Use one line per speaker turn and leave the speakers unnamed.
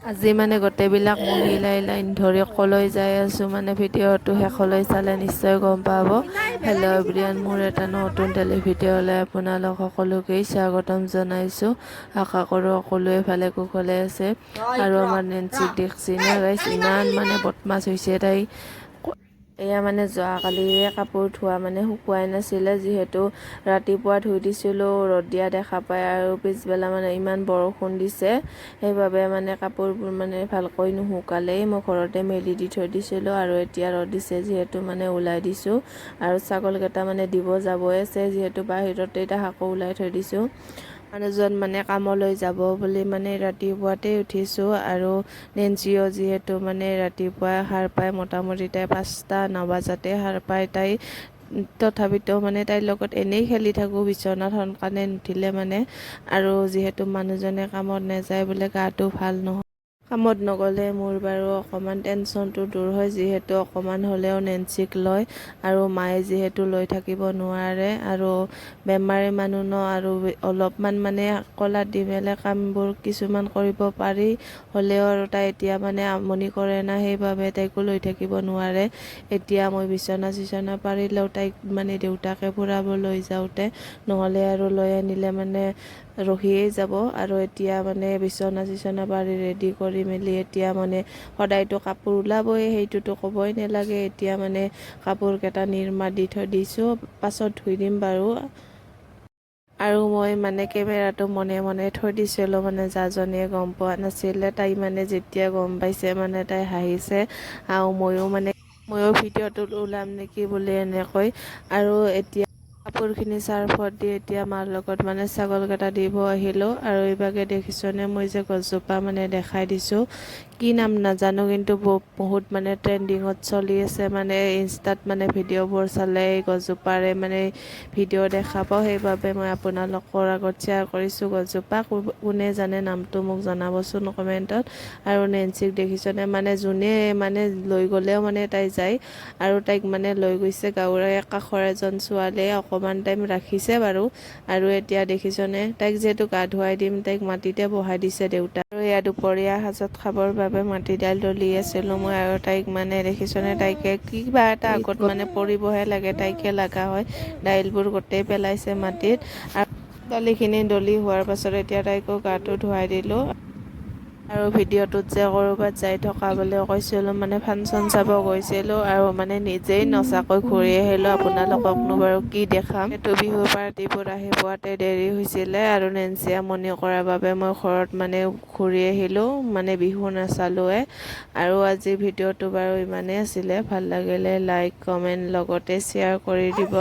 আজি মানে গোটেইবিলাক মহিলাই লাইন ধৰি কলৈ যাই আছোঁ মানে ভিডিঅ'টো শেষলৈ চালে নিশ্চয় গম পাব। হেল্ল' এভৰিৱান, মোৰ এটা নতুন ভিডিঅ'লৈ আপোনালোক সকলোকেই স্বাগতম জনাইছোঁ। আশা কৰোঁ সকলোৱে ভালে কুশলে আছে। আৰু আমাৰ নেন্সিক দেখছি না গাইছ, ইমান মানে বদমাছ হৈছে তাই। এয়া মানে যোৱাকালিৰে কাপোৰ ধোৱা মানে শুকুৱাই নাছিলে, যিহেতু ৰাতিপুৱা ধুই দিছিলোঁ ৰ'দ দিয়া দেখা পায় আৰু পিছবেলা মানে ইমান বৰষুণ দিছে, সেইবাবে মানে কাপোৰবোৰ মানে ভালকৈ নুশুকালেই মই ঘৰতে মেলি দি থৈ দিছিলোঁ। আৰু এতিয়া ৰ'দ দিছে যিহেতু মানে ওলাই দিছোঁ। আৰু ছাগলকেইটা মানে দিব যাবই আছে, যিহেতু বাহিৰতে তাহাকো ওলাই থৈ দিছোঁ। মানুহজন মানে কামলৈ যাব বুলি মানে ৰাতিপুৱাতে উঠিছোঁ। আৰু নেন্সিও যিহেতু মানে ৰাতিপুৱা সাৰ পাই, মোটামুটি তাই 5টা নবজাতে সাৰ পাই। তাই তথাপিতো মানে তাইৰ লগত এনেই খেলি থাকোঁ বিচনাত সোনকালে নুঠিলে মানে। আৰু যিহেতু মানুহজনে কামত নাযায় বোলে, গাটো ভাল নহয়। কামত নগ'লে মোৰ বাৰু অকণমান টেনশ্যনটো দূৰ হয়, যিহেতু অকণমান হ'লেও নেন্সিক লয়। আৰু মায়ে যিহেতু লৈ থাকিব নোৱাৰে, আৰু বেমাৰী মানুহ ন, আৰু অলপমান মানে কলাত দি মেলে কামবোৰ কিছুমান কৰিব পাৰি, হ'লেও আৰু তাই এতিয়া মানে আমনি কৰে না, সেইবাবে তাইকো লৈ থাকিব নোৱাৰে। এতিয়া মই বিচনা চিচনা পাৰিলেও তাইক মানে দেউতাকে ফুৰাব লৈ যাওঁতে, নহ'লে আৰু লৈ আনিলে মানে ৰহিয়েই যাব। আৰু এতিয়া মানে বিচনা চিচনা পাৰি ৰেডি কৰি মেলি এতিয়া মানে সদায়তো কাপোৰ ওলাবই, সেইটোতো ক'বই নালাগে। এতিয়া মানে কাপোৰকেইটা নিৰ্মা দি থৈ দিছোঁ, পাছত ধুই দিম বাৰু। আৰু মই মানে কেমেৰাটো মনে মনে থৈ দিছিলোঁ, মানে জাজনীয়ে গম পোৱা নাছিলে। তাই মানে যেতিয়া গম পাইছে মানে তাই হাঁহিছে, আৰু ময়ো ভিডিঅ'টোত ওলাম নেকি বুলি এনেকৈ। আৰু এতিয়া কাপোৰখিনি চাৰ্ফত দি এতিয়া মাৰ লগত মানে ছাগলকেইটা দিব আহিলোঁ। আৰু এইভাগে দেখিছনে মই যে গছজোপা মানে দেখাই দিছোঁ, কি নাম নাজানো, কিন্তু বহুত মানে ট্ৰেণ্ডিঙত চলি আছে। মানে ইনষ্টাত মানে ভিডিঅ'বোৰ চালে এই গছজোপাৰে মানে ভিডিঅ' দেখা পাওঁ, সেইবাবে মই আপোনালোকৰ আগত শ্বেয়াৰ কৰিছোঁ গছজোপা। কোনে জানে নামটো মোক জনাবচোন কমেণ্টত। আৰু নেন্সিক দেখিছনে, মানে যোনে মানে লৈ গ'লেও মানে তাই যায়। আৰু তাইক মানে লৈ গৈছে গাঁৱৰে কাষৰ এজন ছোৱালীয়ে, অকণমান টাইম ৰাখিছে বাৰু। আৰু এতিয়া দেখিছনে, তাইক যিহেতু গা ধুৱাই দিম, তাইক মাটিতে বহাই দিছে দেউতাক। আৰু এয়া দুপৰীয়া সাজত খাবৰ বাবে মাটি দাইল দলি আছিলোঁ মই। আৰু তাইক মানে দেখিছনে, তাইকে কিবা এটা আগত মানে পৰিবহে লাগে, তাইকে লগা হয়। দাইলবোৰ গোটেই পেলাইছে মাটিত। আৰু দালিখিনি দলি হোৱাৰ পাছত এতিয়া তাইকো গাটো ধুৱাই দিলোঁ। আৰু ভিডিঅ'টোত যে ক'ৰবাত যাই থকা বুলি কৈছিলোঁ, মানে ফাংচন চাব গৈছিলোঁ, আৰু মানে নিজেই নচাকৈ ঘূৰি আহিলোঁ। আপোনালোককনো বাৰু কি দেখাম, সেইটো বিহু পাৰ্টিবোৰ আহি পোৱাতে দেৰি হৈছিলে। আৰু নেন্সিয়ে আমনি কৰাৰ বাবে মই ঘৰত মানে ঘূৰি আহিলোঁ, মানে বিহু নাচালোৱে। আৰু আজি ভিডিঅ'টো বাৰু ইমানেই আছিলে। ভাল লাগিলে লাইক কমেণ্ট লগতে শ্বেয়াৰ কৰি দিব।